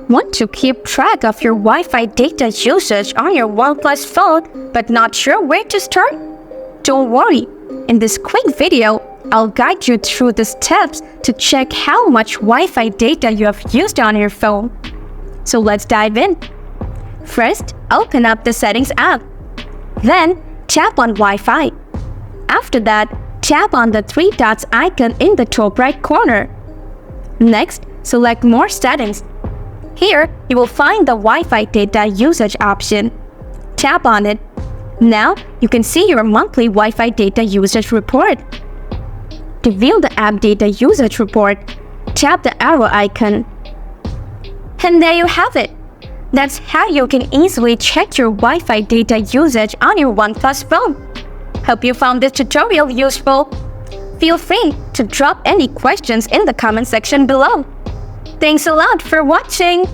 Want to keep track of your Wi-Fi data usage on your OnePlus phone but not sure where to start? Don't worry, in this quick video, I'll guide you through the steps to check how much Wi-Fi data you have used on your phone. So let's dive in. First, open up the Settings app. Then, tap on Wi-Fi. After that, tap on the three dots icon in the top right corner. Next, select More Settings. Here, you will find the Wi-Fi data usage option. Tap on it. Now, you can see your monthly Wi-Fi data usage report. To view the app data usage report, tap the arrow icon. And there you have it. That's how you can easily check your Wi-Fi data usage on your OnePlus phone. Hope you found this tutorial useful. Feel free to drop any questions in the comment section below. Thanks a lot for watching!